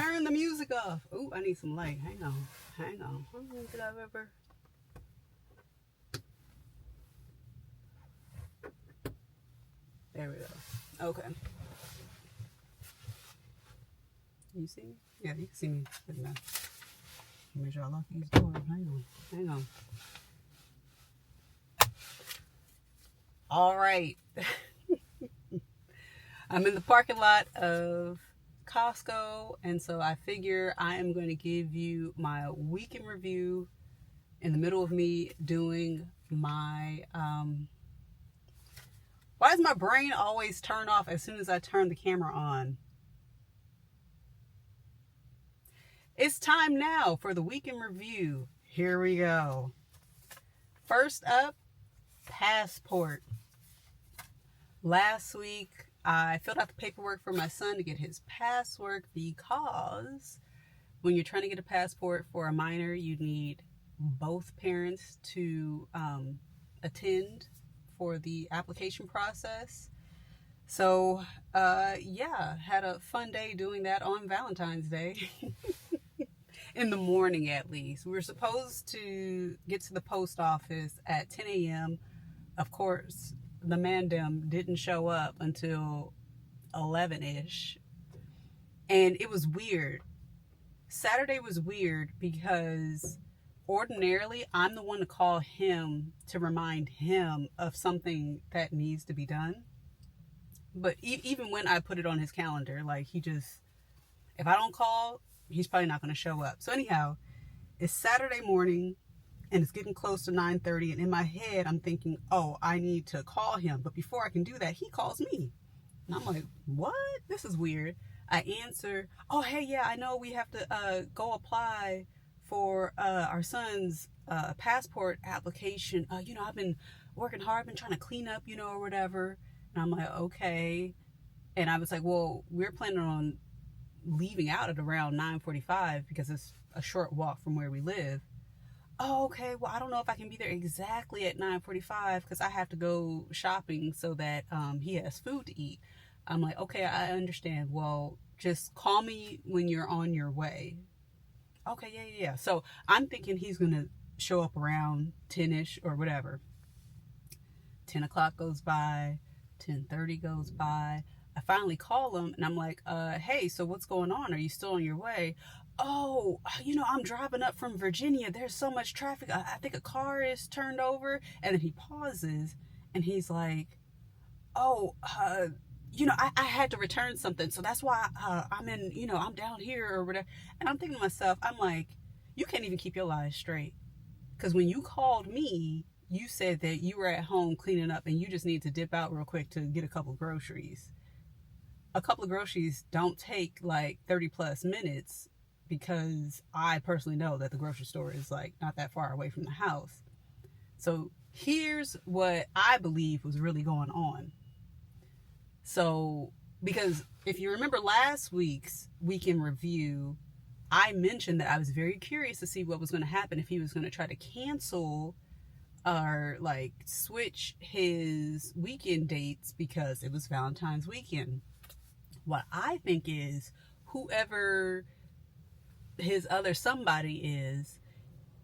turn the music off. Ooh, I need some light. Hang on. Hang on. I don't think I've ever... There we go. Okay. You see me? Yeah, you can see me. Good enough. Make sure I lock these doors. Hang on. Hang on. All right. I'm in the parking lot of Costco, and so I figure I am going to give you my week in review in the middle of me doing my why does my brain always turn off as soon as I turn the camera on? It's time now for the week in review. Here we go. First up, passport. Last week I filled out the paperwork for my son to get his passport, because when you're trying to get a passport for a minor, you need both parents to attend for the application process. So yeah, had a fun day doing that on Valentine's Day. In the morning, at least. We were supposed to get to the post office at 10 a.m. Of course, the mandem didn't show up until 11-ish. And it was weird. Saturday was weird because ordinarily I'm the one to call him to remind him of something that needs to be done. But even when I put it on his calendar, like, he just, if I don't call, he's probably not going to show up. So anyhow, it's Saturday morning and it's getting close to 9:30, and in my head I'm thinking, oh, I need to call him. But before I can do that, he calls me. And I'm like, what? This is weird. I answer, oh, hey, yeah, I know we have to go apply for our son's passport application. I've been working hard, been trying to clean up, or whatever. And I'm like, okay. And I was like, well, we're planning on leaving out at around 9:45 because it's a short walk from where we live. Oh, okay. Well, I don't know if I can be there exactly at 9:45 because I have to go shopping so that he has food to eat. I'm like, okay, I understand. Well, just call me when you're on your way. Okay, yeah. So I'm thinking he's going to show up around 10-ish or whatever. 10 o'clock goes by, 10:30 goes by. I finally call him and I'm like, hey, so what's going on? Are you still on your way? Oh, I'm driving up from Virginia. There's so much traffic. I think a car is turned over. And then he pauses and he's like, oh, I had to return something. So that's why I'm down here or whatever. And I'm thinking to myself, I'm like, you can't even keep your lies straight. Because when you called me, you said that you were at home cleaning up and you just need to dip out real quick to get a couple groceries. A couple of groceries don't take like 30 plus minutes, because I personally know that the grocery store is like not that far away from the house. So here's what I believe was really going on. So, because if you remember last week's weekend review, I mentioned that I was very curious to see what was going to happen if he was going to try to cancel or like switch his weekend dates because it was Valentine's weekend. What I think is, whoever his other somebody is,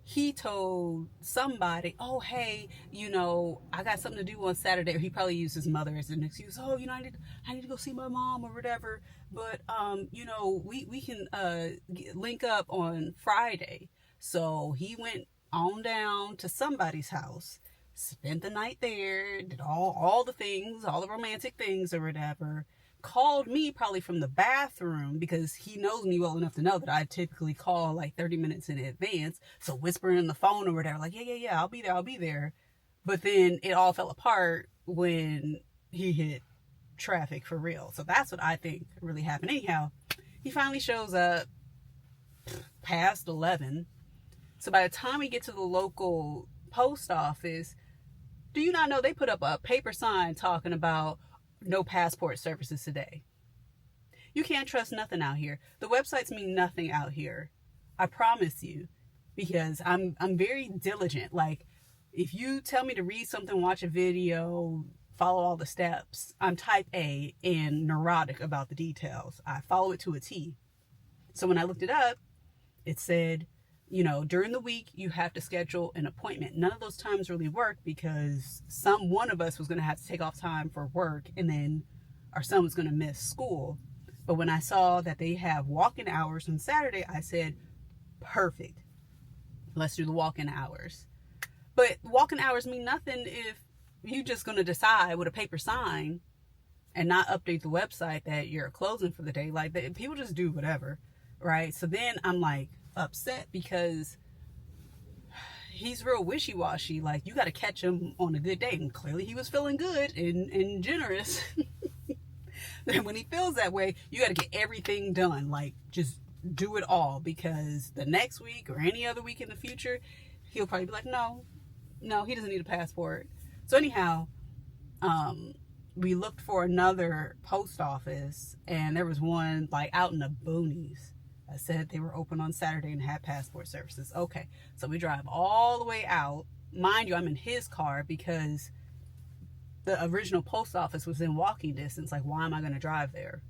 he told somebody, oh, hey, I got something to do on Saturday. Or he probably used his mother as an excuse. Oh, I need to go see my mom or whatever. But, we can link up on Friday. So he went on down to somebody's house, spent the night there, did all the things, all the romantic things or whatever. Called me probably from the bathroom because he knows me well enough to know that I typically call like 30 minutes in advance. So whispering in the phone or whatever, like, yeah, I'll be there. But then it all fell apart when he hit traffic for real. So that's what I think really happened. Anyhow, he finally shows up past 11. So by the time we get to the local post office, do you not know they put up a paper sign talking about no passport services today? You can't trust nothing out here. The websites mean nothing out here. I promise you, because I'm very diligent. Like, if you tell me to read something, watch a video, follow all the steps, I'm type A and neurotic about the details. I follow it to a T. So when I looked it up, it said, during the week you have to schedule an appointment. None of those times really worked because one of us was going to have to take off time for work, and then our son was going to miss school. But when I saw that they have walk-in hours on Saturday, I said, perfect. Let's do the walk-in hours. But walk-in hours mean nothing if you're just going to decide with a paper sign and not update the website that you're closing for the day. Like, people just do whatever, right? So then I'm like upset because he's real wishy-washy. Like, you got to catch him on a good day. And clearly he was feeling good and generous. And when he feels that way, you got to get everything done. Like, just do it all, because the next week or any other week in the future, he'll probably be like, no, he doesn't need a passport. So anyhow, we looked for another post office, and there was one like out in the boonies. I said they were open on Saturday and had passport services. Okay, so we drive all the way out. Mind you, I'm in his car because the original post office was in walking distance. Like, why am I going to drive there?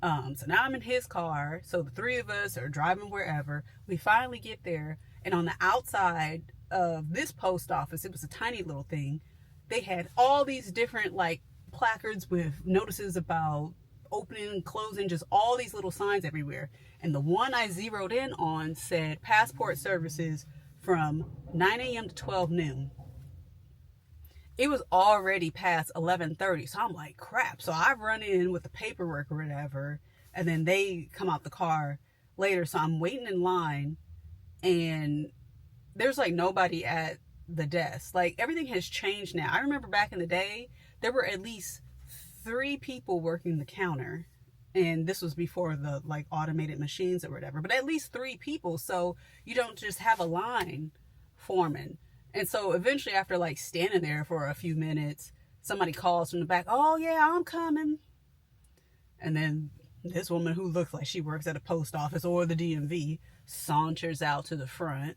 So now I'm in his car. So the three of us are driving wherever. We finally get there, and on the outside of this post office, it was a tiny little thing. They had all these different like placards with notices about opening and closing, just all these little signs everywhere. And the one I zeroed in on said passport services from 9 a.m. to 12 noon. It was already past 11:30, so I'm like, crap. So I run in with the paperwork or whatever, and then they come out the car later. So I'm waiting in line, and there's like nobody at the desk. Like, everything has changed now. I remember back in the day, there were at least 3 people working the counter, and this was before the like automated machines or whatever, but at least 3 people, so you don't just have a line forming. And so eventually, after like standing there for a few minutes, somebody calls from the back, oh yeah, I'm coming. And then this woman who looks like she works at a post office or the DMV saunters out to the front.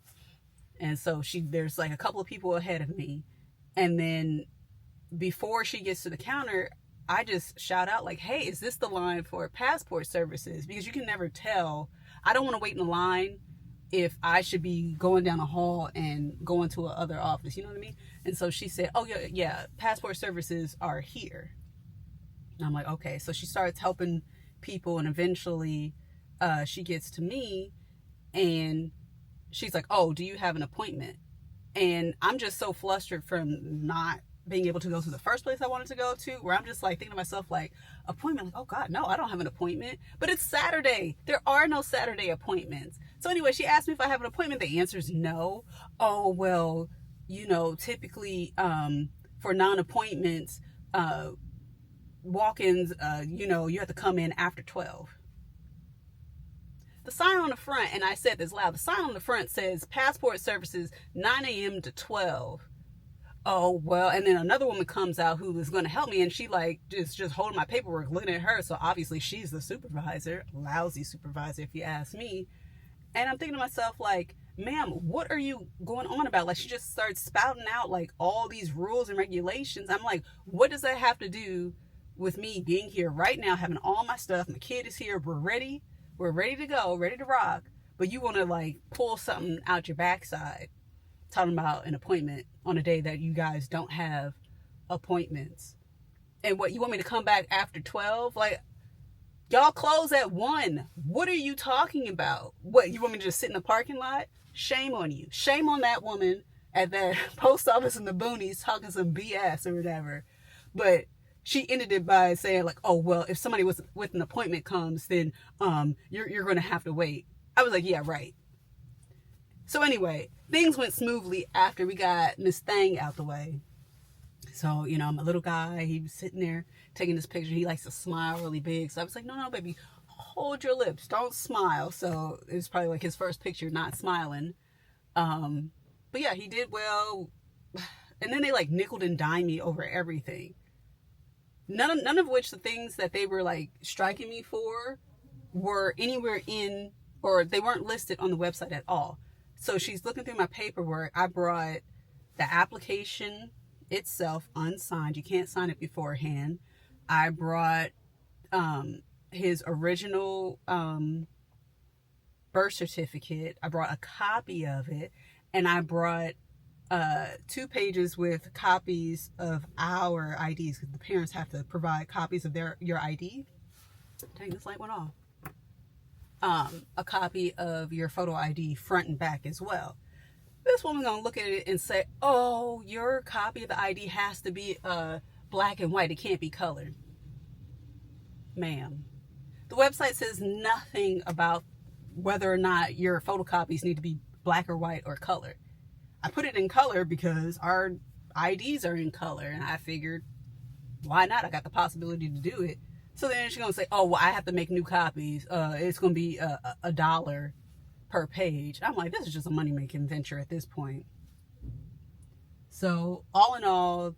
And so there's like a couple of people ahead of me. And then before she gets to the counter, I just shout out like, hey, is this the line for passport services? Because you can never tell. I don't want to wait in the line if I should be going down a hall and going to another office, you know what I mean? And so she said, oh yeah, passport services are here. And I'm like, okay. So she starts helping people, and eventually she gets to me, and she's like, oh, do you have an appointment? And I'm just so flustered from not being able to go to the first place I wanted to go to, where I'm just like thinking to myself, like, appointment? Like, oh God, no, I don't have an appointment. But it's Saturday. There are no Saturday appointments. So anyway, she asked me if I have an appointment. The answer is no. Oh, well, typically for non-appointments, walk-ins, you have to come in after 12. The sign on the front, and I said this loud, the sign on the front says passport services 9 a.m. to 12. Oh, well, and then another woman comes out who is going to help me, and she like just holding my paperwork, looking at her. So obviously she's the supervisor, lousy supervisor if you ask me. And I'm thinking to myself, like, ma'am, what are you going on about? Like, she just starts spouting out like all these rules and regulations. I'm like, what does that have to do with me being here right now, having all my stuff? My kid is here. We're ready to go, ready to rock. But you want to like pull something out your backside, talking about an appointment on a day that you guys don't have appointments. And what, you want me to come back after 12? Like, y'all close at 1. What are you talking about? What, you want me to just sit in the parking lot? Shame on you. Shame on that woman at that post office in the boonies talking some BS or whatever. But she ended it by saying like, oh, well, if somebody with an appointment comes, then you're going to have to wait. I was like, yeah, right. So anyway, things went smoothly after we got Miss Thang out the way. So, my little guy, he was sitting there taking this picture. He likes to smile really big. So I was like, no, baby, hold your lips. Don't smile. So it was probably like his first picture not smiling. But yeah, he did well. And then they like nickeled and dimed me over everything. None of which the things that they were like striking me for were anywhere in, or they weren't listed on the website at all. So she's looking through my paperwork. I brought the application itself unsigned. You can't sign it beforehand. I brought his original birth certificate. I brought a copy of it, and I brought 2 pages with copies of our IDs, because the parents have to provide copies of your ID. Dang, this light went off. A copy of your photo ID front and back as well. This woman's gonna look at it and say, oh, your copy of the ID has to be black and white. It can't be colored. Ma'am, the website says nothing about whether or not your photocopies need to be black or white or color. I put it in color because our IDs are in color, and I figured, why not? I got the possibility to do it. So then she's gonna say, oh, well, I have to make new copies. It's gonna be $1 per page. I'm like, this is just a money-making venture at this point. So all in all,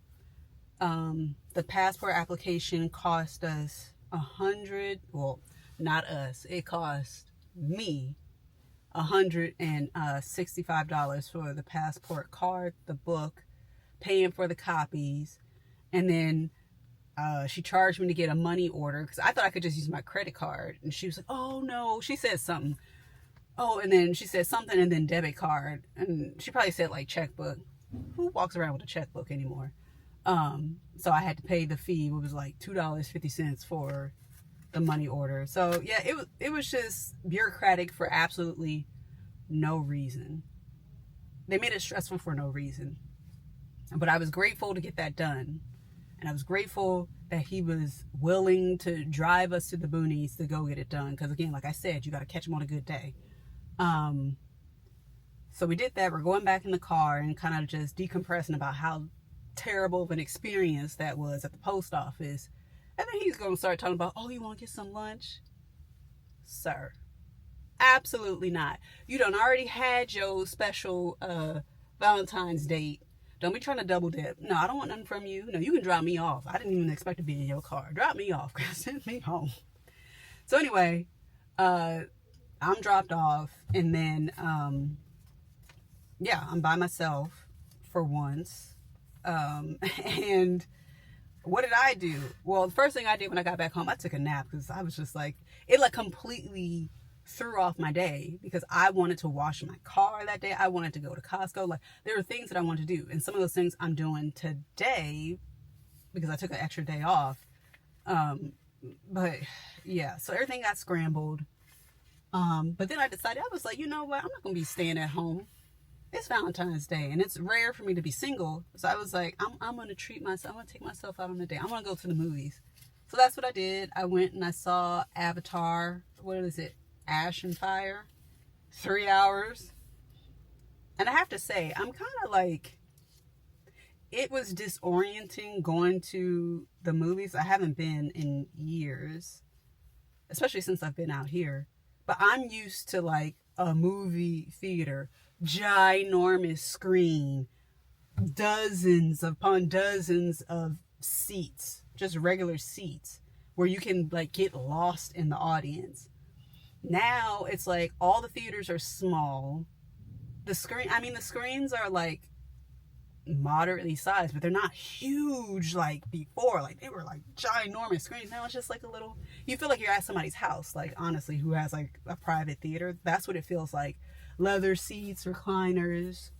the passport application cost us well, not us, it cost me $165 for the passport card, the book, paying for the copies, and then she charged me to get a money order, because I thought I could just use my credit card, and she was like, oh no, she said something. Oh, and then she said something, and then debit card, and she probably said like checkbook. Who walks around with a checkbook anymore? So I had to pay the fee. It was like $2.50 for the money order. So yeah, it was just bureaucratic for absolutely no reason. They made it stressful for no reason. But I was grateful to get that done. And I was grateful that he was willing to drive us to the boonies to go get it done. Because again, like I said, you got to catch him on a good day. So we did that. We're going back in the car and kind of just decompressing about how terrible of an experience that was at the post office. And then he's going to start talking about, oh, you want to get some lunch? Sir, absolutely not. You done already had your special Valentine's date. Don't be trying to double dip. No, I don't want nothing from you. No, you can drop me off. I didn't even expect to be in your car. Drop me off. Send me home. So anyway, I'm dropped off. And then, yeah, I'm by myself for once. And what did I do? Well, the first thing I did when I got back home, I took a nap, because I was just like, it like completely threw off my day, because I wanted to wash my car that day. I wanted to go to Costco. Like, there were things that I wanted to do, and some of those things I'm doing today because I took an extra day off. But yeah, so everything got scrambled. But then I decided, I was like, you know what? I'm not gonna be staying at home. It's Valentine's Day, and it's rare for me to be single. So I was like, I'm going to treat myself. I'm going to take myself out on a date. I'm going to go to the movies. So that's what I did. I went and I saw Avatar. What is it? Ash and Fire. 3 hours. And I have to say, I'm kind of like, it was disorienting going to the movies. I haven't been in years, especially since I've been out here. But I'm used to like a movie theater, ginormous screen, dozens upon dozens of seats, just regular seats where you can like get lost in the audience. Now it's like all the theaters are small. The screens are like moderately sized, but they're not huge like before. Like they were like ginormous screens. Now it's just like a little, you feel like you're at somebody's house, like honestly, who has like a private theater. That's what it feels like. Leather seats, recliners.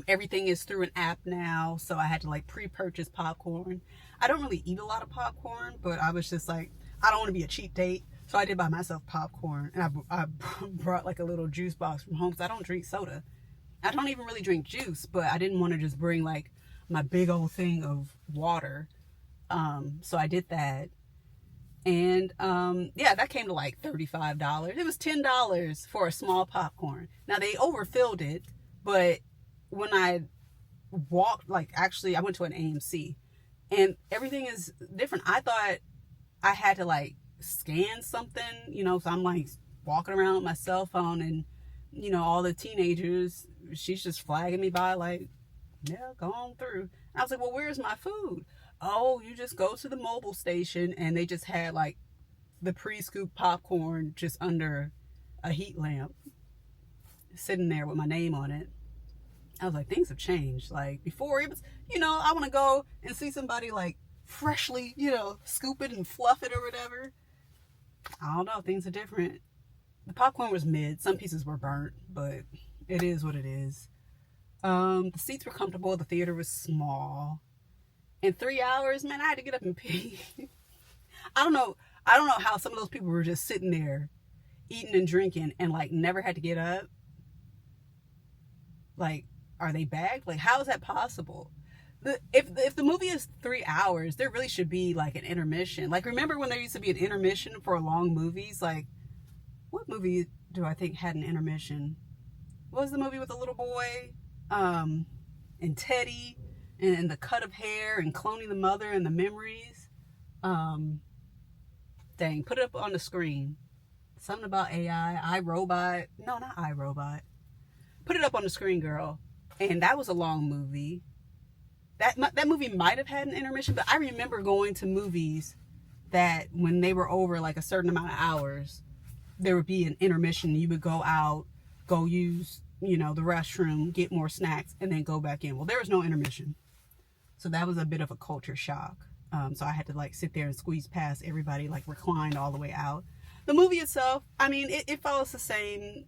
Everything is through an app now, so I had to like pre-purchase popcorn. I don't really eat a lot of popcorn, but I was just like, I don't want to be a cheap date, so I did buy myself popcorn, and I brought like a little juice box from home, because I don't drink soda. I don't even really drink juice, but I didn't want to just bring like my big old thing of water. So I did that. And yeah, that came to like $35. It was $10 for a small popcorn. Now they overfilled it, but when I walked, like actually I went to an AMC, and everything is different. I thought I had to like scan something, you know, so I'm like walking around with my cell phone, and you know, all the teenagers, she's just flagging me by like, yeah, go on through. And I was like, well, where's my food? Oh, you just go to the mobile station, and they just had like the pre-scooped popcorn just under a heat lamp sitting there with my name on it. I was like, things have changed. Like before it was, you know, I want to go and see somebody like freshly, you know, scoop it and fluff it or whatever. I don't know, things are different. The popcorn was mid. Some pieces were burnt, but it is what it is. The seats were comfortable. The theater was small. In 3 hours, man, I had to get up and pee. I don't know. I don't know how some of those people were just sitting there eating and drinking and like never had to get up. Like, are they bagged? Like, how is that possible? If the movie is 3 hours, there really should be like an intermission. Like, remember when there used to be an intermission for long movies? Like, what movie do I think had an intermission? What was the movie with the little boy and Teddy and the cut of hair and cloning the mother and the memories? Dang, put it up on the screen. Something about AI, iRobot. No, not iRobot. Put it up on the screen, girl. And that was a long movie. That movie might have had an intermission, but I remember going to movies that when they were over like a certain amount of hours, there would be an intermission. You would go out, go use, the restroom, get more snacks, and then go back in. Well, there was no intermission. So that was a bit of a culture shock. So I had to like sit there and squeeze past everybody, like reclined all the way out. The movie itself, I mean, it follows the same.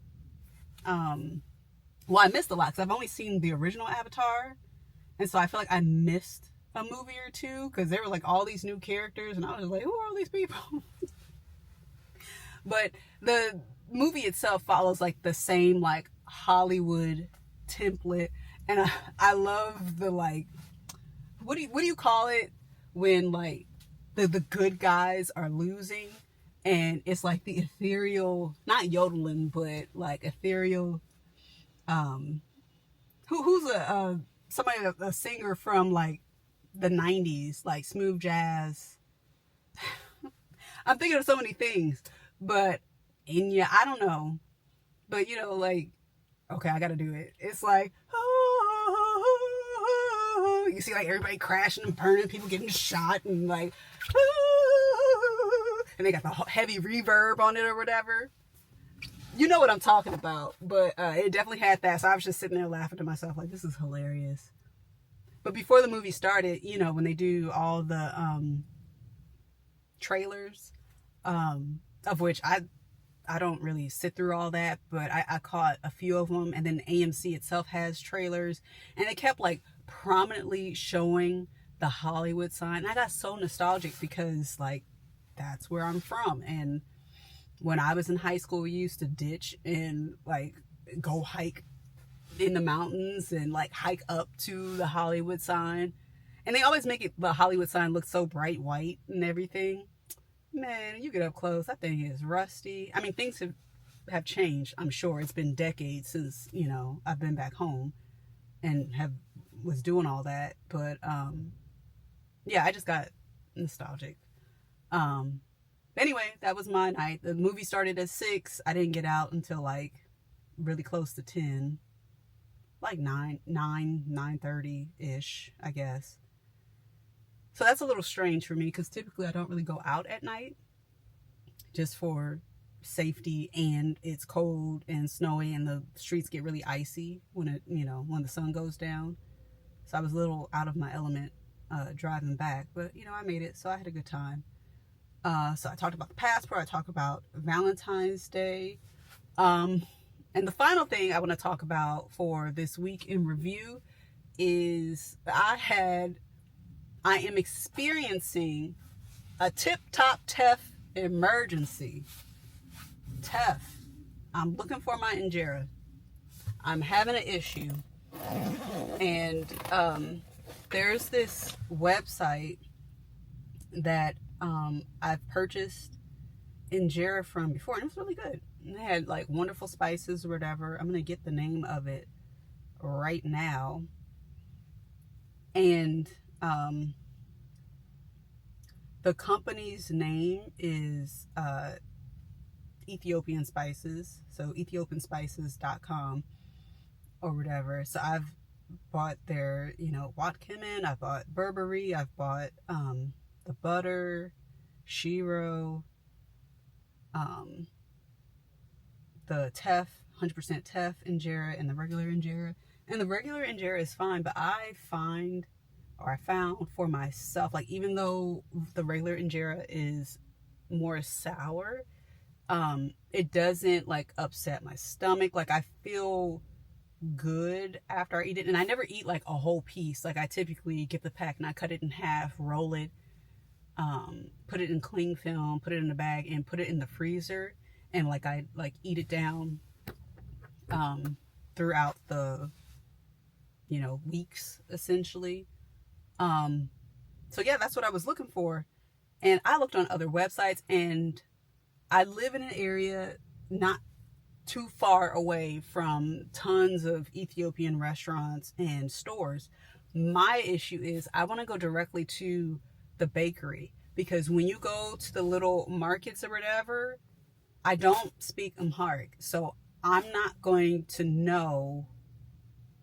Well, I missed a lot because I've only seen the original Avatar. And so I feel like I missed a movie or two because there were like all these new characters and I was like, who are all these people? But the movie itself follows like the same like Hollywood template. And I love the like, what do you call it when like the good guys are losing and it's like the ethereal, not yodeling, but like ethereal, who's a singer from like the 90s, like smooth jazz. I'm thinking of so many things, but I don't know, but like, okay, I gotta do it. It's like, you see like everybody crashing and burning, people getting shot and like, and they got the heavy reverb on it or whatever. You know what I'm talking about, but it definitely had that. So I was just sitting there laughing to myself like, this is hilarious. But before the movie started, when they do all the trailers, of which I don't really sit through all that, but I caught a few of them. And then AMC itself has trailers, and they kept like prominently showing the Hollywood sign. And I got so nostalgic because like that's where I'm from. And when I was in high school, we used to ditch and like go hike in the mountains and like hike up to the Hollywood sign. And they always make the Hollywood sign look so bright white and everything. Man, you get up close, that thing is rusty. I mean, things have changed. I'm sure it's been decades since, I've been back home and was doing all that. But yeah, I just got nostalgic. Anyway, that was my night. The movie started at 6. I didn't get out until like really close to 10. Like 9:30-ish, I guess. So that's a little strange for me because typically I don't really go out at night just for safety, and it's cold and snowy and the streets get really icy when when the sun goes down. So I was a little out of my element driving back, but I made it, so I had a good time. So I talked about the passport. I talked about Valentine's Day. And the final thing I want to talk about for this week in review is I am experiencing a tip-top TEF emergency. TEF. I'm looking for my injera. I'm having an issue. And there's this website that I've purchased injera from before, and it was really good. And they had like wonderful spices or whatever. I'm gonna get the name of it right now. And the company's name is Ethiopian Spices, so ethiopianspices.com or whatever. So I've bought their Watkimen, I bought Burberry, I've bought the butter, Shiro, the TEF, 100% TEF injera, and the regular injera. And the regular injera is fine, but I found for myself, like even though the regular injera is more sour, It doesn't like upset my stomach. Like I feel good after I eat it. And I never eat like a whole piece. Like I typically get the pack and I cut it in half, roll it, put it in cling film, put it in a bag, and put it in the freezer. And like I like eat it down throughout the weeks essentially. So yeah, that's what I was looking for. And I looked on other websites, and I live in an area not too far away from tons of Ethiopian restaurants and stores. My issue is I want to go directly to the bakery, because when you go to the little markets or whatever, I don't speak Amharic. So I'm not going to know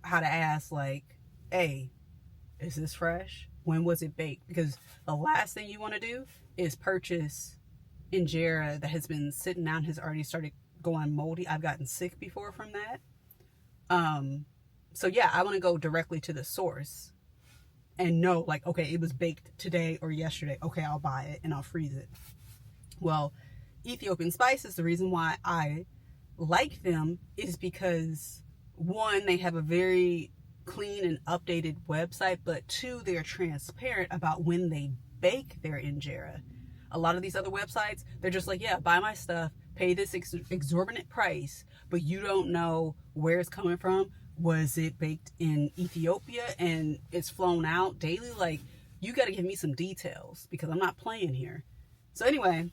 how to ask, like, hey, is this fresh? When was it baked? Because the last thing you want to do is purchase injera that has been sitting down, has already started going moldy. I've gotten sick before from that. So yeah, I want to go directly to the source and know, like, okay, it was baked today or yesterday. Okay, I'll buy it and I'll freeze it. Well, Ethiopian spices, the reason why I like them is because, one, they have a very clean and updated website, but two, they're transparent about when they bake their injera. A lot of these other websites, they're just like, yeah, buy my stuff, pay this exorbitant price, but you don't know where it's coming from. Was it baked in Ethiopia and it's flown out daily? Like, you got to give me some details, because I'm not playing here. So anyway,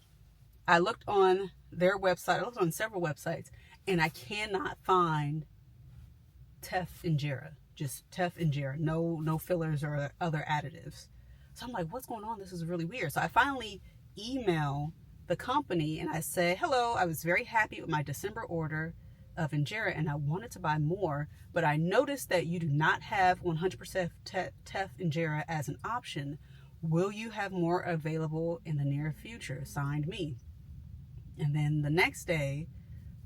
I looked on their website. I looked on several websites, and I cannot find teff injera. Just teff injera. No fillers or other additives. So I'm like, what's going on? This is really weird. So I finally email the company and I say, hello, I was very happy with my December order of injera and I wanted to buy more, but I noticed that you do not have 100% teff injera as an option. Will you have more available in the near future? Signed, me. And then the next day,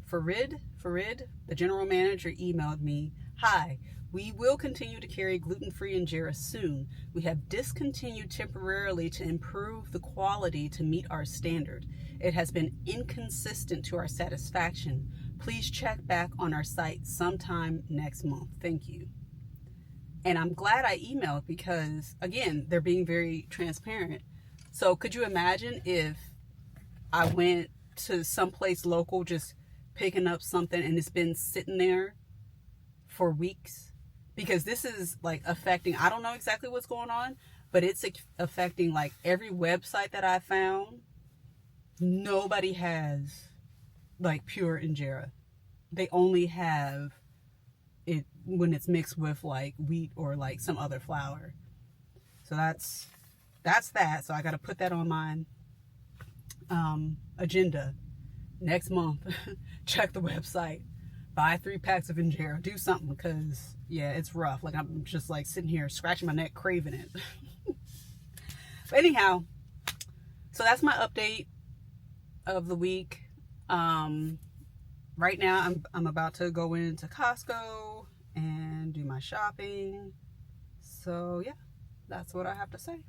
Farid, the general manager, emailed me, hi, we will continue to carry gluten-free injera soon. We have discontinued temporarily to improve the quality to meet our standard. It has been inconsistent to our satisfaction. Please check back on our site sometime next month. Thank you. And I'm glad I emailed, because, again, they're being very transparent. So could you imagine if I went to someplace local just picking up something and it's been sitting there for weeks? Because this is like affecting, I don't know exactly what's going on, but it's affecting like every website that I found. Nobody has like pure injera. They only have it when it's mixed with like wheat or like some other flour. So that's that. So I got to put that on my agenda next month. Check the website, buy 3 packs of injera, do something, because yeah, it's rough. Like I'm just like sitting here scratching my neck craving it. But anyhow, so that's my update of the week. Right now I'm about to go into Costco and do my shopping. So yeah, that's what I have to say.